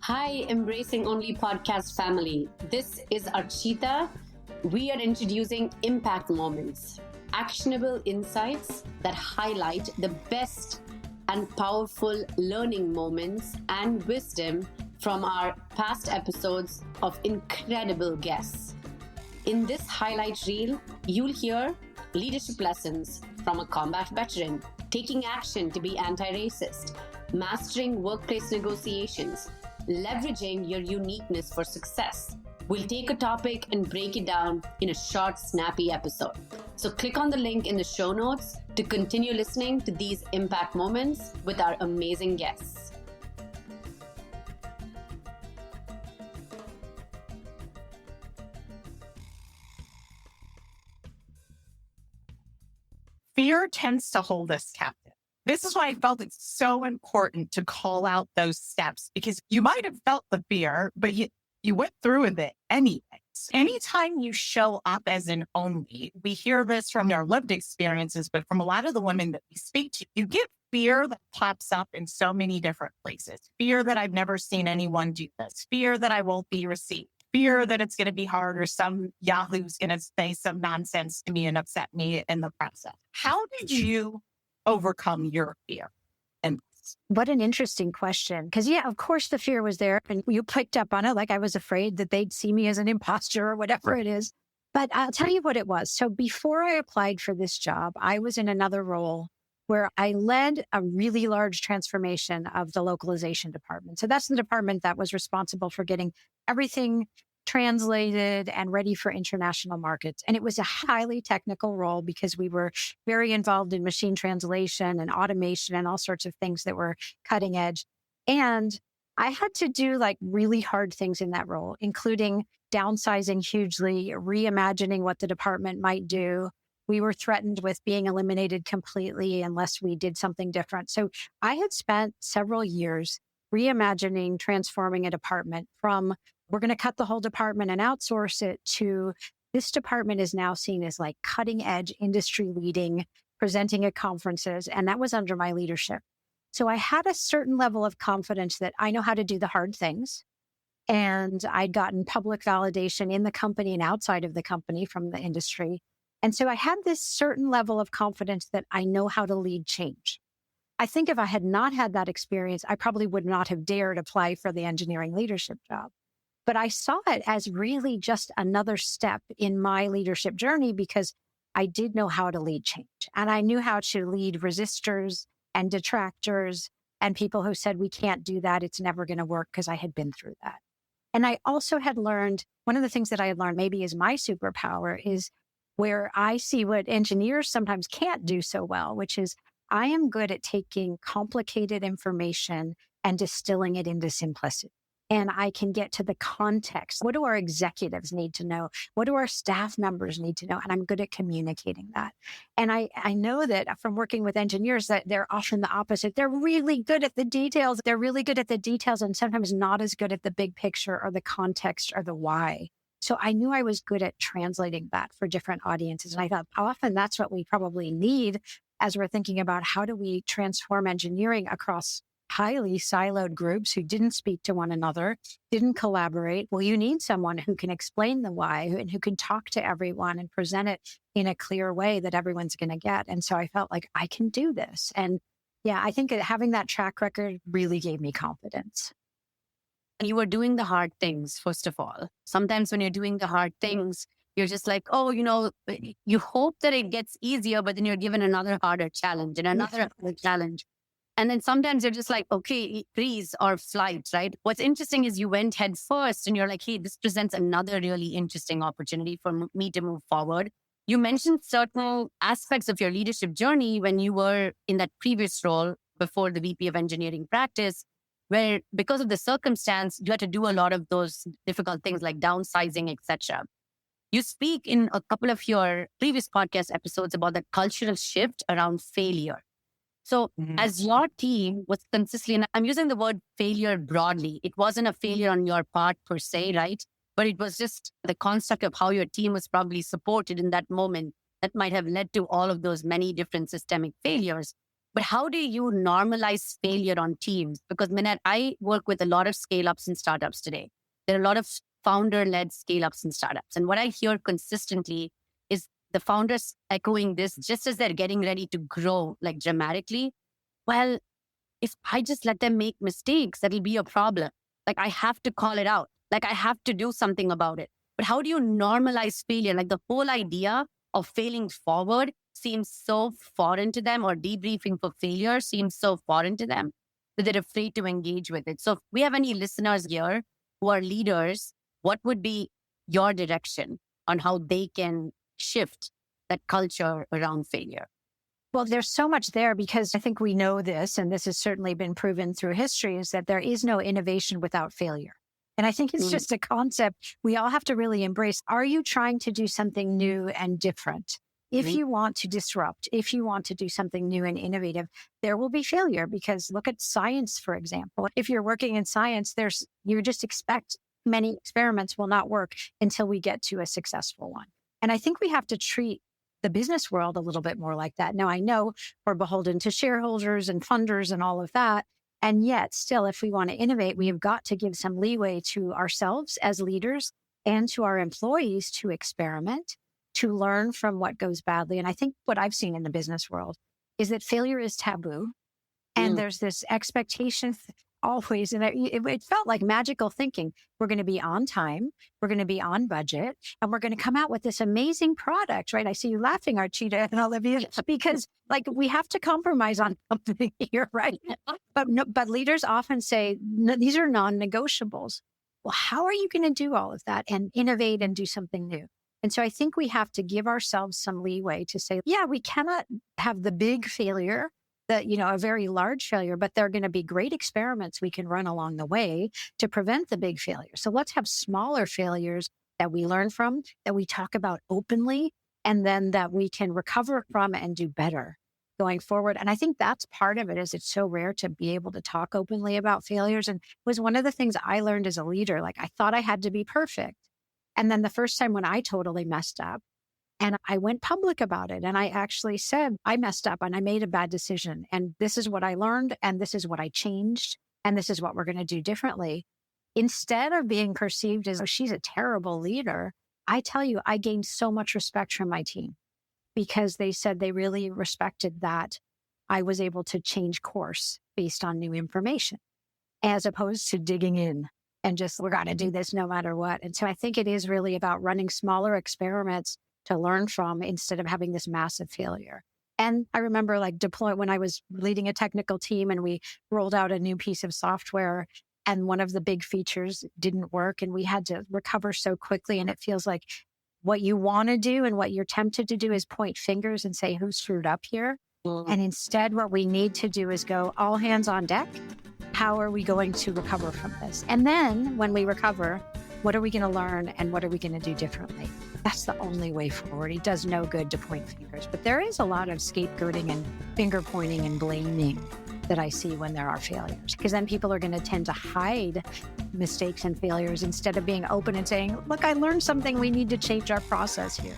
Hi, Embracing Only podcast family. This is Archita. We are introducing impact moments, actionable insights that highlight the best and powerful learning moments and wisdom from our past episodes of incredible guests. In this highlight reel, you'll hear leadership lessons from a combat veteran, taking action to be anti-racist, mastering workplace negotiations, leveraging your uniqueness for success. We'll take a topic and break it down in a short, snappy episode. So click on the link in the show notes to continue listening to these impact moments with our amazing guests. Fear tends to hold us captive. This is why I felt it's so important to call out those steps, because you might have felt the fear, but you went through with it anyways. Anytime you show up as an only, we hear this from our lived experiences, but from a lot of the women that we speak to, you get fear that pops up in so many different places. Fear that I've never seen anyone do this. Fear that I won't be received. Fear that it's going to be hard, or some Yahoo's going to say some nonsense to me and upset me in the process. How did you overcome your fear? And what an interesting question. Because of course the fear was there and you picked up on it. Like I was afraid that they'd see me as an imposter or whatever it is. But I'll tell you what it was. So before I applied for this job, I was in another role where I led a really large transformation of the localization department. So that's the department that was responsible for getting everything translated and ready for international markets. And it was a highly technical role because we were very involved in machine translation and automation and all sorts of things that were cutting edge. And I had to do like really hard things in that role, including downsizing hugely, reimagining what the department might do. We were threatened with being eliminated completely unless we did something different. So I had spent several years reimagining, transforming a department from we're going to cut the whole department and outsource it to this department is now seen as like cutting edge, industry leading, presenting at conferences. And that was under my leadership. So I had a certain level of confidence that I know how to do the hard things. And I'd gotten public validation in the company and outside of the company from the industry. And so I had this certain level of confidence that I know how to lead change. I think if I had not had that experience, I probably would not have dared apply for the engineering leadership job. But I saw it as really just another step in my leadership journey because I did know how to lead change. And I knew how to lead resistors and detractors and people who said, we can't do that. It's never going to work, because I had been through that. And I also had learned, one of the things that I had learned maybe is my superpower is where I see what engineers sometimes can't do so well, which is I am good at taking complicated information and distilling it into simplicity. And I can get to the context. What do our executives need to know? What do our staff members need to know? And I'm good at communicating that. And I know that from working with engineers that they're often the opposite. They're really good at the details. They're really good at the details and sometimes not as good at the big picture or the context or the why. So I knew I was good at translating that for different audiences. And I thought often that's what we probably need as we're thinking about how do we transform engineering across highly siloed groups who didn't speak to one another, didn't collaborate. Well, you need someone who can explain the why and who can talk to everyone and present it in a clear way that everyone's going to get. And so I felt like I can do this. And I think having that track record really gave me confidence. You were doing the hard things, first of all. Sometimes when you're doing the hard things, you're just like, you hope that it gets easier, but then you're given another harder challenge and another harder challenge. And then sometimes you're just like, okay, freeze or flight, right? What's interesting is you went head first and you're like, hey, this presents another really interesting opportunity for me to move forward. You mentioned certain aspects of your leadership journey when you were in that previous role before the VP of engineering practice, where because of the circumstance, you had to do a lot of those difficult things like downsizing, etc. You speak in a couple of your previous podcast episodes about the cultural shift around failure. So as your team was consistently, and I'm using the word failure broadly, it wasn't a failure on your part per se, right? But it was just the construct of how your team was probably supported in that moment that might have led to all of those many different systemic failures. But how do you normalize failure on teams? Because Minette, I work with a lot of scale ups and startups today. There are a lot of founder led scale ups and startups. And what I hear consistently is the founders echoing this just as they're getting ready to grow like dramatically. Well, if I just let them make mistakes, that'll be a problem. Like I have to call it out. Like I have to do something about it. But how do you normalize failure? Like the whole idea of failing forward seems so foreign to them, or debriefing for failure seems so foreign to them that they're afraid to engage with it. So if we have any listeners here who are leaders, what would be your direction on how they can shift that culture around failure? Well, there's so much there because I think we know this, and this has certainly been proven through history, is that there is no innovation without failure. And I think it's just a concept we all have to really embrace. Are you trying to do something new and different? If you want to disrupt, if you want to do something new and innovative, there will be failure because look at science, for example. If you're working in science, you just expect many experiments will not work until we get to a successful one. And I think we have to treat the business world a little bit more like that. Now, I know we're beholden to shareholders and funders and all of that. And yet still, if we want to innovate, we have got to give some leeway to ourselves as leaders and to our employees to experiment, to learn from what goes badly. And I think what I've seen in the business world is that failure is taboo. And there's this expectation always, and it felt like magical thinking. We're going to be on time, we're going to be on budget, and we're going to come out with this amazing product, right? I see you laughing, Archita and Olivia, because like we have to compromise on something here, right? But leaders often say, no, these are non-negotiables. Well, how are you going to do all of that and innovate and do something new? And so I think we have to give ourselves some leeway to say, yeah, we cannot have the big failure, a very large failure, but there are going to be great experiments we can run along the way to prevent the big failure. So let's have smaller failures that we learn from, that we talk about openly, and then that we can recover from and do better going forward. And I think that's part of it, is it's so rare to be able to talk openly about failures. And it was one of the things I learned as a leader. Like I thought I had to be perfect. And then the first time when I totally messed up, and I went public about it. And I actually said, I messed up and I made a bad decision. And this is what I learned. And this is what I changed. And this is what we're going to do differently. Instead of being perceived as, oh, she's a terrible leader, I tell you, I gained so much respect from my team because they said they really respected that I was able to change course based on new information, as opposed to digging in and just, we're going to do this no matter what. And so I think it is really about running smaller experiments to learn from instead of having this massive failure. And I remember when I was leading a technical team and we rolled out a new piece of software and one of the big features didn't work and we had to recover so quickly. And it feels like what you want to do and what you're tempted to do is point fingers and say, who screwed up here? And instead, what we need to do is go all hands on deck. How are we going to recover from this? And then when we recover, what are we going to learn and what are we going to do differently? That's the only way forward. It does no good to point fingers, but there is a lot of scapegoating and finger pointing and blaming that I see when there are failures, because then people are going to tend to hide mistakes and failures instead of being open and saying, look, I learned something. We need to change our process here.